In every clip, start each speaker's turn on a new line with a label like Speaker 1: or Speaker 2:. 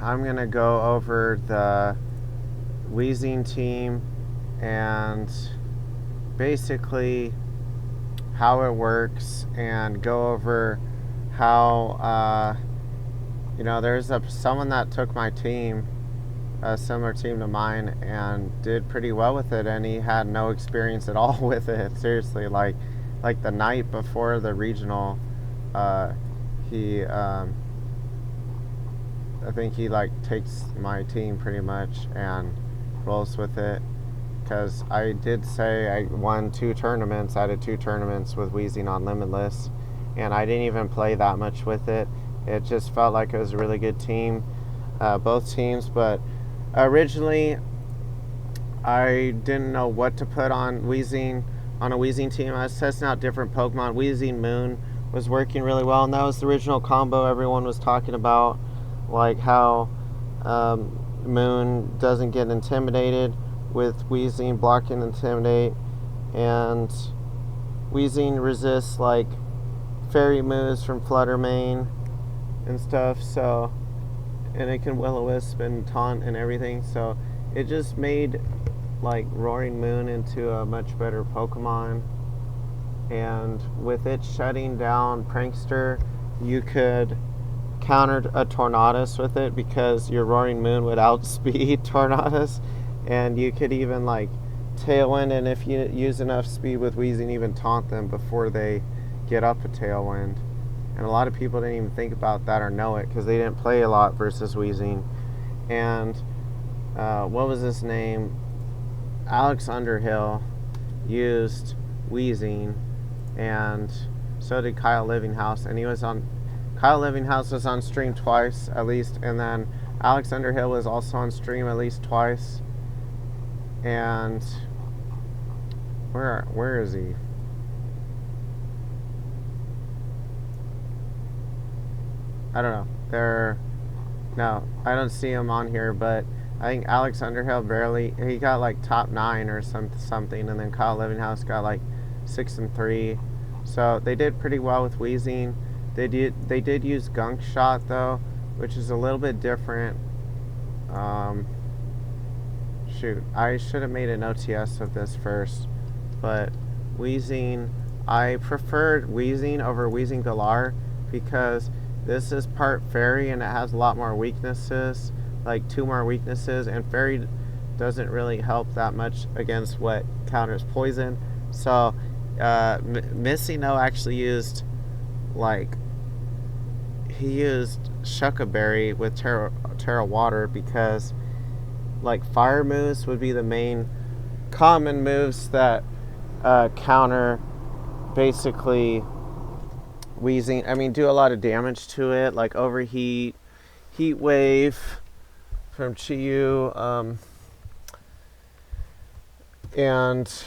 Speaker 1: I'm going to go over the Weezing team and basically how it works, and go over how, there's someone that took my team, a similar team to mine, and did pretty well with it, and he had no experience at all with it. Seriously, like the night before the regional, he I think he takes my team pretty much and rolls with it, because I did say I won 2 tournaments. I did 2 tournaments with Weezing on Limitless, and I didn't even play that much with it. It just felt like it was a really good team, both teams. But originally, I didn't know what to put on Weezing, on a Weezing team. I was testing out different Pokemon. Weezing Moon was working really well, and that was the original combo everyone was talking about, like how Moon doesn't get intimidated with Weezing blocking Intimidate, and Weezing resists like fairy moves from Flutter Mane and stuff, so, and it can Will-O-Wisp and taunt and everything, so it just made like Roaring Moon into a much better Pokemon. And with it shutting down Prankster, you could counter a Tornadus with it, because your Roaring Moon would outspeed Tornadus, and you could even like Tailwind, and if you use enough speed with Weezing, even taunt them before they get up a Tailwind. And a lot of people didn't even think about that or know it, because they didn't play a lot versus Weezing. And what was his name? Alex Underhill used Weezing, and so did Kyle Livinghouse, and Kyle Livinghouse was on stream twice at least, and then Alex Underhill was also on stream at least twice. And where is he? I don't know. No, I don't see him on here, but I think Alex Underhill he got like top 9 or something, and then Kyle Livinghouse got like 6 and 3. So they did pretty well with Weezing. They did use Gunk Shot though, which is a little bit different. Shoot, I should have made an OTS of this first, but Weezing, I preferred Weezing over Weezing Galar, because this is part Fairy and it has a lot more weaknesses, like 2 more weaknesses, and Fairy doesn't really help that much against what counters Poison. So MissingNoL actually used he used Shucka Berry with Terra Water, because like fire moves would be the main common moves that counter basically Weezing. I mean, do a lot of damage to it, like Overheat, Heat Wave from Chiyu, and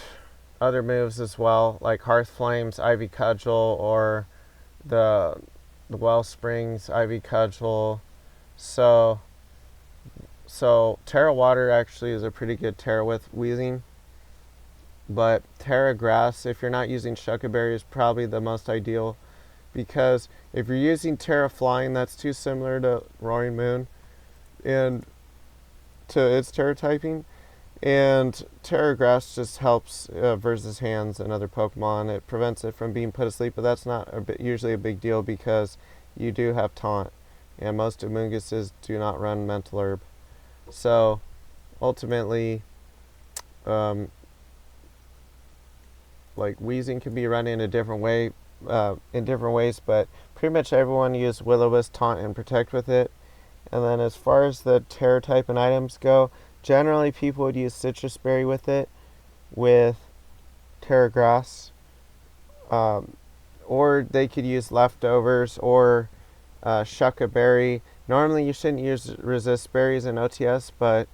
Speaker 1: other moves as well, like Hearth Flames, Ivy Cudgel, or the Wellsprings, Ivy Cudgel. So Terra Water actually is a pretty good Terra with Weezing. But Terra Grass, if you're not using Shucka Berry, is probably the most ideal, because if you're using Terra Flying, that's too similar to Roaring Moon and to its Terra typing. And Terra Grass just helps versus hands and other Pokemon. It prevents it from being put asleep, but that's not usually a big deal, because you do have Taunt, and most Amoonguses do not run Mental Herb. So ultimately, like Weezing can be run in a different way, in different ways, but pretty much everyone used Will-O-Wisp, Taunt, and Protect with it. And then as far as the Terra type and items go, generally people would use Citrus Berry with it, with Terra Grass, or they could use Leftovers or Shucka Berry. Normally you shouldn't use Resist Berries in OTS, but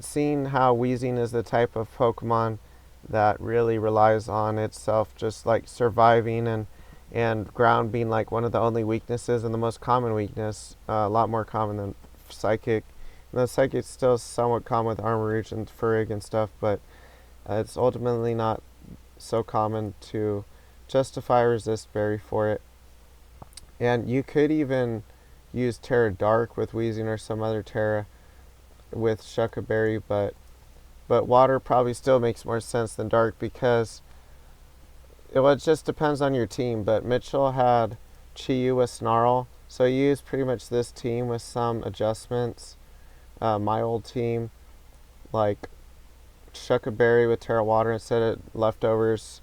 Speaker 1: seeing how Weezing is the type of Pokemon that really relies on itself just like surviving, and ground being like one of the only weaknesses and the most common weakness, a lot more common than Psychic. And the Psychic's still somewhat common with Armarouge and Furrig and stuff, but it's ultimately not so common to justify Resist Berry for it. And you could even use Terra Dark with Weezing or some other Terra with Shuckaberry, but water probably still makes more sense than dark because it just depends on your team. But Mitchell had Chi-Yu with Snarl, so he used pretty much this team with some adjustments. My old team, like Shuckaberry with Terra Water instead of leftovers,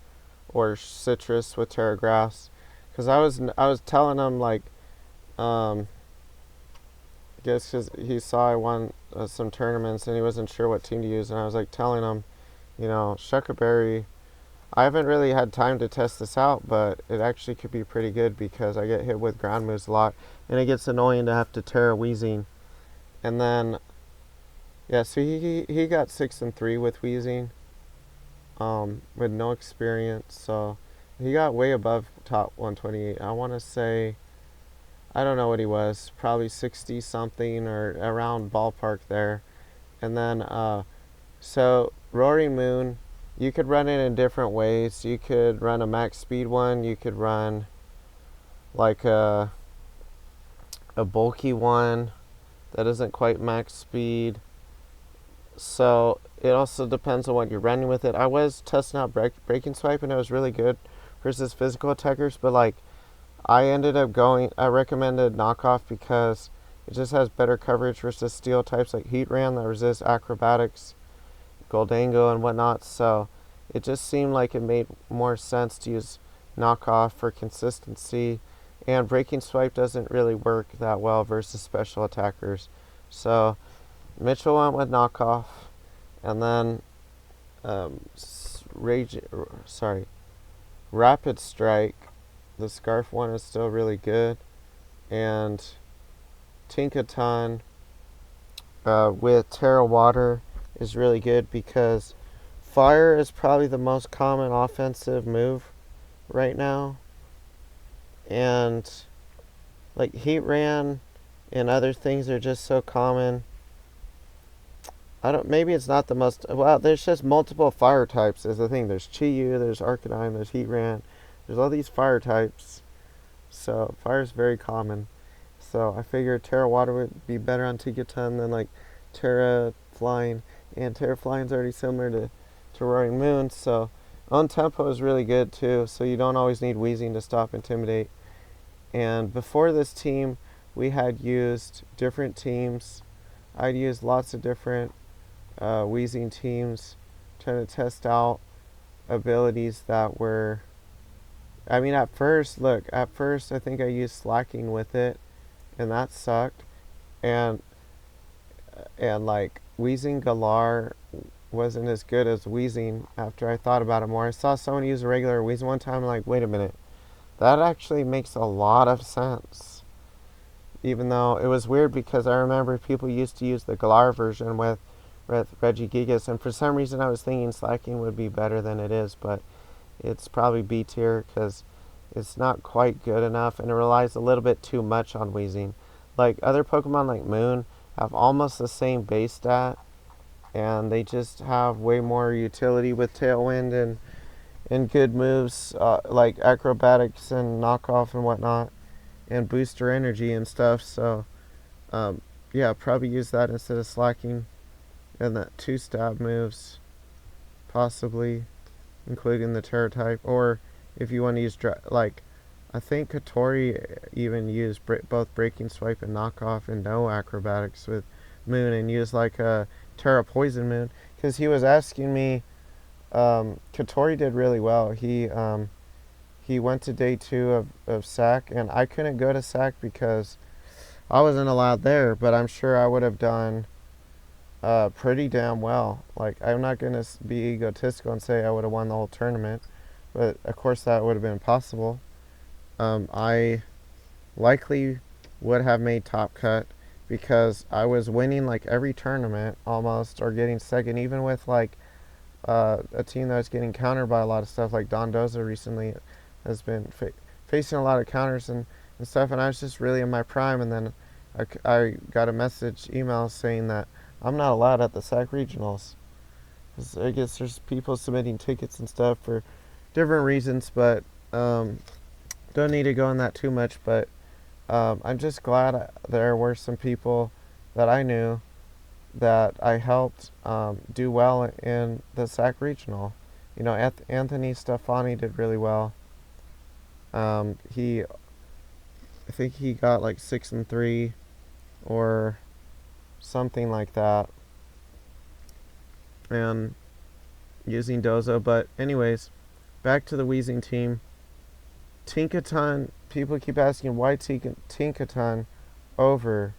Speaker 1: or Citrus with Terra Grass. Because I was telling him, like, I guess because he saw I won some tournaments and he wasn't sure what team to use, and I was like telling him, Shuckaberry, I haven't really had time to test this out, but it actually could be pretty good because I get hit with ground moves a lot, and it gets annoying to have to Terra Weezing. And then, yeah, so he got 6-3 with Weezing, with no experience, so he got way above top 128. I want to say, I don't know what he was, probably 60 something or around ballpark there. And then, so Roaring Moon, you could run it in different ways. You could run a max speed one. You could run like a bulky one that isn't quite max speed. So it also depends on what you're running with it. I was testing out breaking swipe, and it was really good versus physical attackers, but like I recommended knockoff because it just has better coverage versus steel types like Heat Ram that resist acrobatics, Goldango, and whatnot. So it just seemed like it made more sense to use knockoff for consistency. And breaking swipe doesn't really work that well versus special attackers. So Mitchell went with knockoff, and then Rapid Strike. The Scarf one is still really good, and Tinkaton with Terra Water is really good because fire is probably the most common offensive move right now, and like Heat Ran and other things are just so common. Maybe it's not the most, well, there's just multiple fire types is the thing. There's Chi-Yu, there's Arcanine, there's Heat Ran, there's all these fire types. So fire is very common. So I figured Terra Water would be better on Tinkaton than like Terra Flying, and Terra Flying is already similar to Roaring Moon. So on tempo is really good too, so you don't always need Weezing to stop Intimidate. And before this team, we had used different teams. I'd used lots of different Weezing teams, trying to test out abilities that were, at first I think I used Slacking with it, and that sucked. And like Weezing Galar wasn't as good as Weezing after I thought about it more. I saw someone use a regular Weezing one time, and I'm like, wait a minute, that actually makes a lot of sense. Even though it was weird because I remember people used to use the Galar version with Regigigas, and for some reason I was thinking Slacking would be better than it is, but it's probably B tier because it's not quite good enough, and it relies a little bit too much on Weezing. Like other Pokemon like Moon have almost the same base stat, and they just have way more utility with Tailwind and good moves like acrobatics and knockoff and whatnot, and booster energy and stuff. So yeah, probably use that instead of Slacking, and that 2-stab moves possibly, including the Terra type. Or if you want to use I think Katori even used both Breaking Swipe and Knockoff and no acrobatics with Moon, and used like a Terra Poison Moon, because he was asking me. Katori did really well. He went to day 2 of SAC, and I couldn't go to SAC because I wasn't allowed there, but I'm sure I would have done pretty damn well. Like, I'm not going to be egotistical and say I would have won the whole tournament, but of course that would have been impossible. I likely would have made top cut because I was winning like every tournament almost, or getting second, even with like a team that was getting countered by a lot of stuff. Like Dondoza recently has been facing a lot of counters and stuff, and I was just really in my prime. And then I got a email saying that I'm not allowed at the Sac Regionals. I guess there's people submitting tickets and stuff for different reasons, but don't need to go on that too much. But I'm just glad there were some people that I knew that I helped do well in the Sac Regional. You know, Anthony Stefani did really well. I think he got like 6-3 or something like that, and using Dozo. But anyways, back to the Weezing team. Tinkaton. People keep asking why Tinkaton over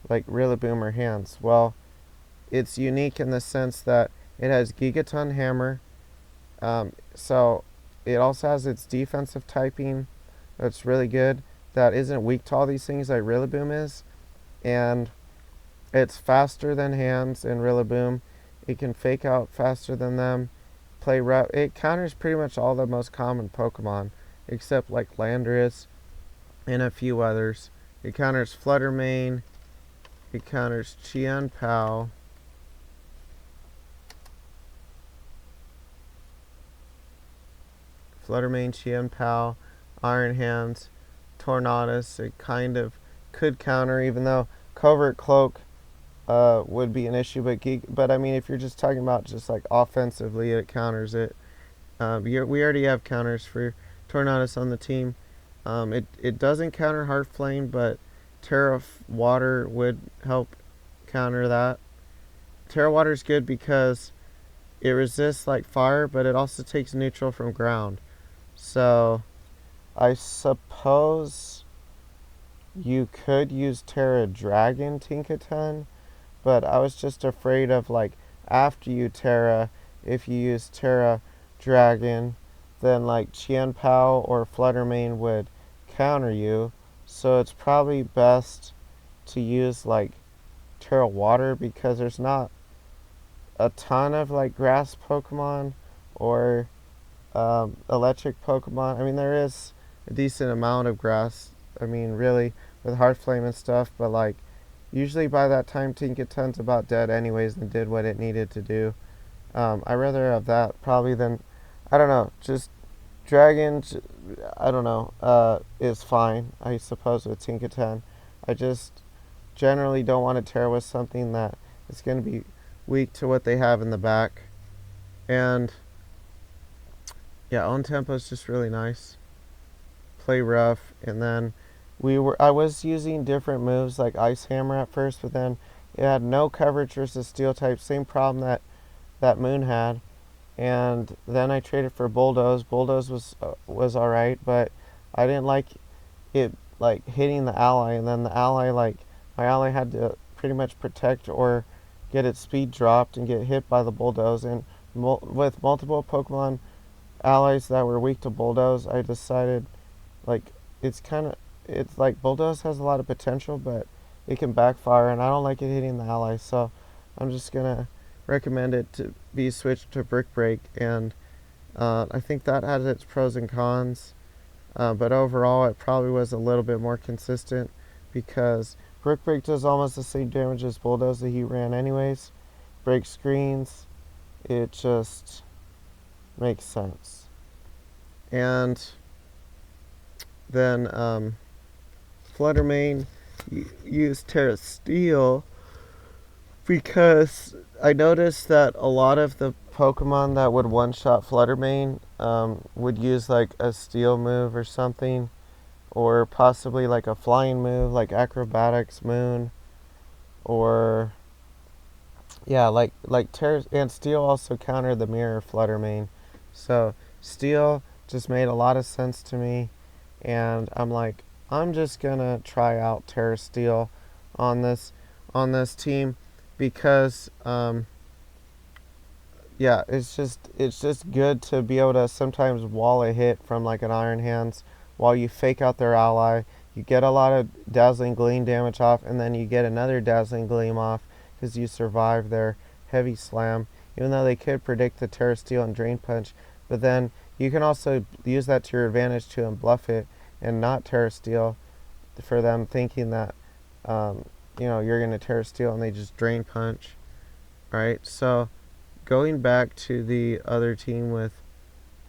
Speaker 1: like Rillaboom or Hands. Well, it's unique in the sense that it has Gigaton Hammer. So it also has its defensive typing that's really good. That isn't weak to all these things like Rillaboom is. And it's faster than Hands and Rillaboom. It can fake out faster than them. Play rough. It counters pretty much all the most common Pokemon, except like Landorus and a few others. It counters Fluttermane. It counters Chien-Pao. Fluttermane, Chien-Pao, Iron Hands, Tornadus. It kind of could counter, even though Covert Cloak would be an issue. But I mean, if you're just talking about just like offensively, it counters it. We already have counters for Tornadus on the team. It doesn't counter Heart Flame, but Terra Water would help counter that. Terra Water is good because it resists like fire, but it also takes neutral from ground. So I suppose you could use Terra Dragon Tinkaton, but I was just afraid of like after you Terra, if you use Terra Dragon, then like Chien-Pao or Fluttermane would counter you. So it's probably best to use like Terra Water because there's not a ton of like grass Pokemon or electric Pokemon. I mean, there is a decent amount of grass. I mean, really, with Heart Flame and stuff, but like, usually by that time, Tinkaton's about dead anyways and did what it needed to do. I'd rather have that probably than, I don't know, just Dragon, I don't know, is fine, I suppose, with Tinkaton. I just generally don't want to tear with something that is going to be weak to what they have in the back. And yeah, on tempo is just really nice. Play rough, and then I was using different moves like Ice Hammer at first, but then it had no coverage versus Steel type. Same problem that Moon had. And then I traded for Bulldoze. Bulldoze was all right, but I didn't like it like hitting the ally, and then the ally like my ally had to pretty much protect or get its speed dropped and get hit by the Bulldoze. And with multiple Pokemon allies that were weak to Bulldoze, I decided like it's like Bulldoze has a lot of potential, but it can backfire, and I don't like it hitting the allies, so I'm just gonna recommend it to be switched to Brick Break, and I think that has its pros and cons, but overall it probably was a little bit more consistent because Brick Break does almost the same damage as Bulldoze that he ran anyways. Break screens, it just makes sense. And then Fluttermane used Terra Steel because I noticed that a lot of the Pokemon that would one-shot Fluttermane would use like a Steel move or something, or possibly like a flying move like Acrobatics Moon, or yeah, like Terra and Steel also countered the Mirror Fluttermane. So Steel just made a lot of sense to me, and I'm like, I'm just gonna try out Terra Steel on this team because yeah, it's just good to be able to sometimes wall a hit from like an Iron Hands while you fake out their ally. You get a lot of Dazzling Gleam damage off, and then you get another Dazzling Gleam off because you survive their Heavy Slam, even though they could predict the Terra Steel and Drain Punch. But then you can also use that to your advantage to bluff it and not Terra Steel for them thinking that you're going to Terra Steel and they just Drain Punch. Right? So going back to the other team with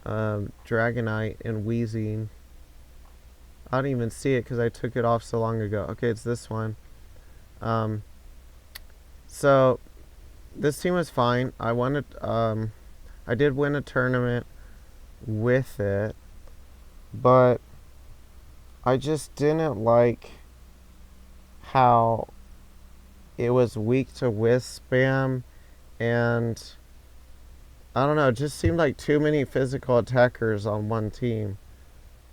Speaker 1: Dragonite and Weezing, I don't even see it because I took it off so long ago. Okay, it's this one. So this team was fine. I did win a tournament with it, but I just didn't like how it was weak to wisp spam, and I don't know, it just seemed like too many physical attackers on one team.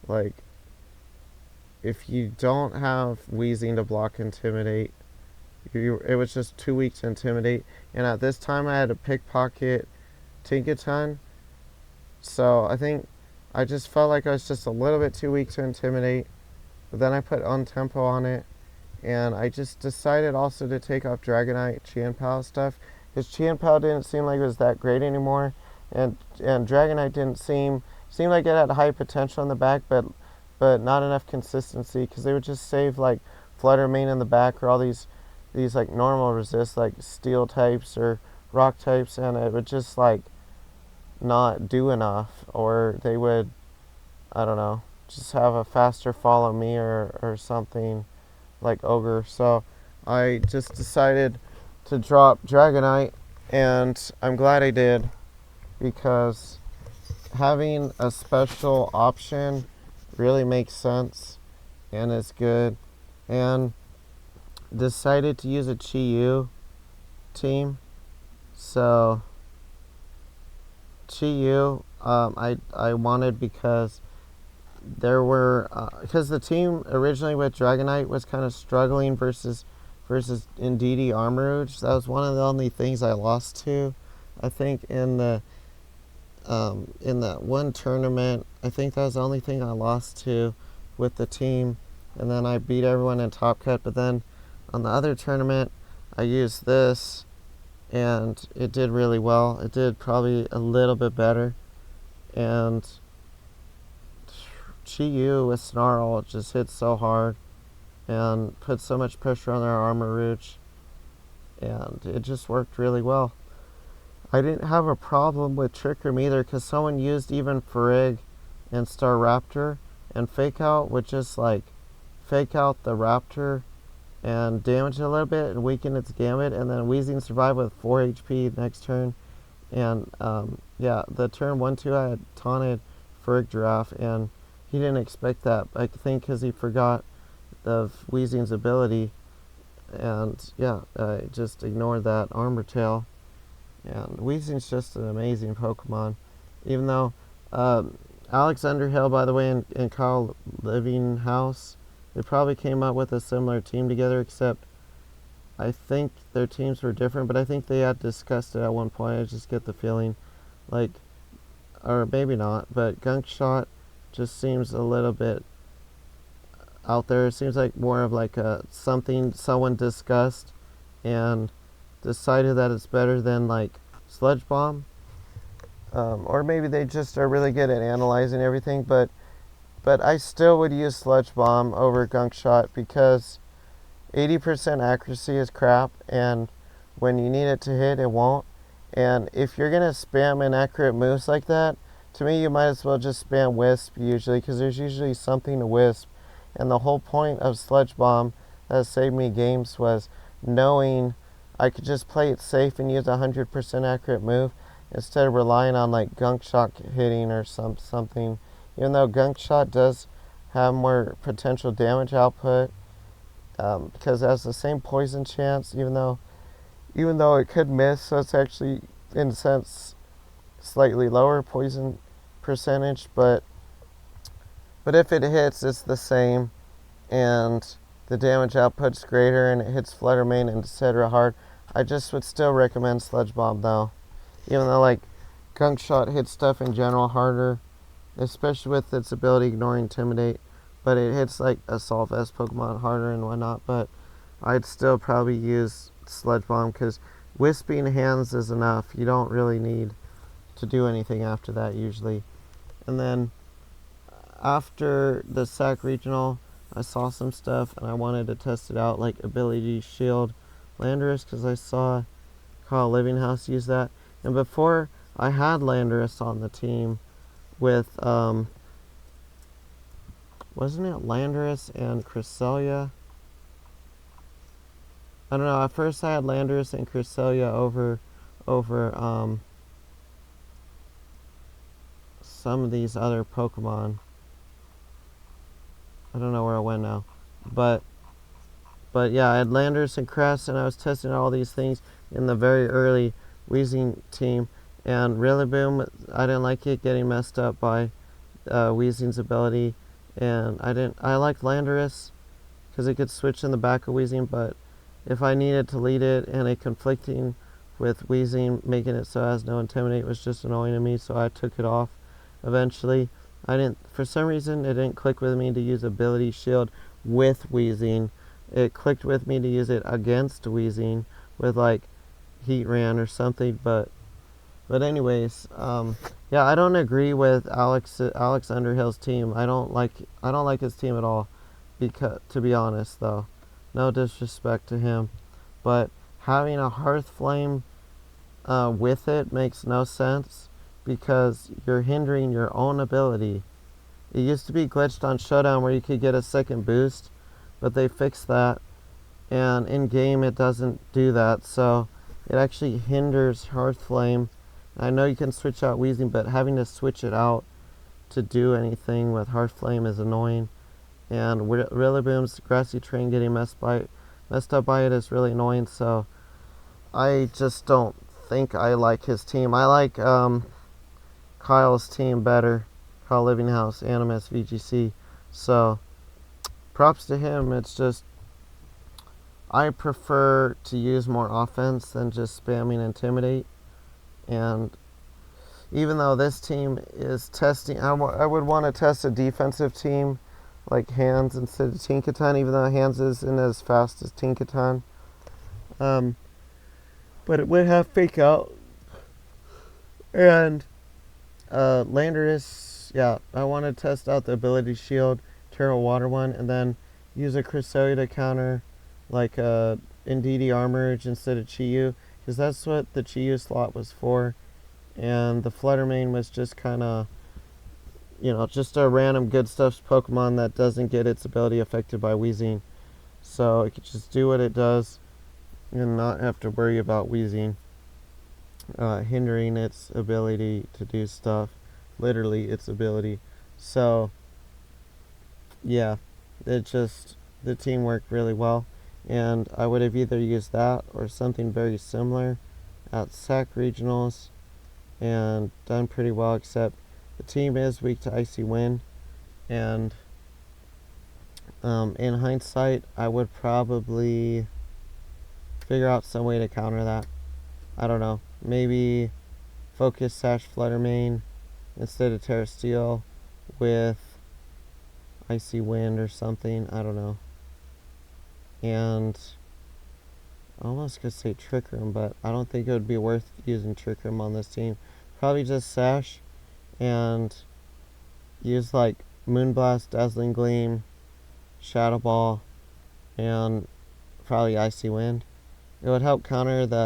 Speaker 1: Like, if you don't have Weezing to block Intimidate, it was just too weak to Intimidate. And at this time, I had a pickpocket Tinkaton, so I think I just felt like I was just a little bit too weak to Intimidate. But then I put Untempo on it, and I just decided also to take off Dragonite, Qianpao stuff, because Qianpao didn't seem like it was that great anymore, and Dragonite didn't seem like it had high potential in the back, but not enough consistency, because they would just save like Flutter Mane in the back, or all these like normal resists like Steel types or Rock types, and it would just like not do enough, or they would, I don't know, just have a faster follow me or something like Ogre. So I just decided to drop Dragonite, and I'm glad I did, because having a special option really makes sense and is good. And decided to use a Chi-Yu team. So Chi-Yu I wanted because there were because the team originally with Dragonite was kind of struggling versus Indeedee Armourouge. That was one of the only things I lost to, I think, in that one tournament. I think that was the only thing I lost to with the team, and then I beat everyone in Top Cut. But then on the other tournament, I used this, and it did really well. It did probably a little bit better, and Chi-Yu with Snarl just hit so hard and put so much pressure on their Armourouge, and it just worked really well. I didn't have a problem with Trick Room either, because someone used even Farig and Staraptor, and Fake Out would just like fake out the Raptor and damage it a little bit and weaken its Gambit, and then Weezing survived with 4 HP next turn. And yeah, the turn 1-2 I had taunted Farig Giraffe, and he didn't expect that, I think, because he forgot of Weezing's ability, and yeah, I just ignored that Armor Tail. And Weezing's just an amazing Pokemon, even though Alex Underhill, by the way, and Kyle Livinghouse, they probably came up with a similar team together, except I think their teams were different, but I think they had discussed it at one point. I just get the feeling, like, or maybe not, but Gunk Shot just seems a little bit out there. It seems like more of like something someone discussed and decided that it's better than like Sludge Bomb, or maybe they just are really good at analyzing everything. But I still would use Sludge Bomb over Gunk Shot, because 80% accuracy is crap, and when you need it to hit, it won't. And if you're gonna spam inaccurate moves like that, to me, you might as well just spam Wisp usually, because there's usually something to Wisp. And the whole point of Sludge Bomb that saved me games was knowing I could just play it safe and use a 100% accurate move instead of relying on like Gunk Shot hitting or something. Even though Gunk Shot does have more potential damage output, because it has the same poison chance, even though it could miss, so it's actually in a sense slightly lower poison percentage, but if it hits, it's the same, and the damage output's greater, and it hits Flutter Mane and etc. hard. I just would still recommend Sludge Bomb though, even though like Gunk Shot hits stuff in general harder, especially with its ability ignoring Intimidate, but it hits like Assault Vest Pokemon harder and whatnot. But I'd still probably use Sludge Bomb, because Wisping Hands is enough. You don't really need to do anything after that usually. And then after the Sac Regional, I saw some stuff and I wanted to test it out, like Ability Shield Landorus, because I saw Kyle Livinghouse use that. And before, I had Landorus on the team with wasn't it Landorus and Cresselia? I don't know. At first I had Landorus and Cresselia over some of these other Pokemon. I don't know where I went now, but yeah, I had Landorus and Cress, and I was testing all these things in the very early Weezing team, and Rillaboom, I didn't like it getting messed up by Weezing's ability, and I liked Landorus because it could switch in the back of Weezing, but if I needed to lead it and it conflicting with Weezing, making it so it has no Intimidate was just annoying to me, so I took it off eventually. For some reason, it didn't click with me to use Ability Shield with Weezing. It clicked with me to use it against Weezing with like Heatran or something, but anyways, yeah, I don't agree with Alex Underhill's team. I don't like his team at all, because, to be honest though, no disrespect to him, but having a Hearth Flame with it makes no sense, because you're hindering your own ability. It used to be glitched on Showdown where you could get a second boost, but they fixed that, and in game it doesn't do that, so it actually hinders Hearth Flame. I know you can switch out Weezing, but having to switch it out to do anything with Hearth Flame is annoying, and Rillaboom's Grassy Terrain getting messed up by it is really annoying, so I just don't think I like his team. I like Kyle's team better. Kyle Livinghouse, Animus, VGC. So props to him. It's just I prefer to use more offense than just spamming Intimidate. And even though this team is testing, I would want to test a defensive team like Hands instead of Tinkaton, even though Hands isn't as fast as Tinkaton. But it would have Fake Out. And Landorus, yeah, I want to test out the Ability Shield, Terra Water one, and then use a Cresselia to counter like Indeedee Armorage instead of Chi-Yu, because that's what the Chi-Yu slot was for, and the Fluttermane was just kind of, just a random good stuff Pokemon that doesn't get its ability affected by Weezing, so it could just do what it does and not have to worry about Weezing hindering its ability to do stuff, literally its ability. So yeah, the team worked really well, and I would have either used that or something very similar at Sac Regionals and done pretty well, except the team is weak to Icy Wind, and in hindsight I would probably figure out some way to counter that. I don't know, maybe Focus Sash Fluttermane instead of Terra Steel with Icy Wind or something, I don't know. And I almost could say Trick Room, but I don't think it would be worth using Trick Room on this team. Probably just Sash and use like Moonblast, Dazzling Gleam, Shadow Ball, and probably Icy Wind. It would help counter the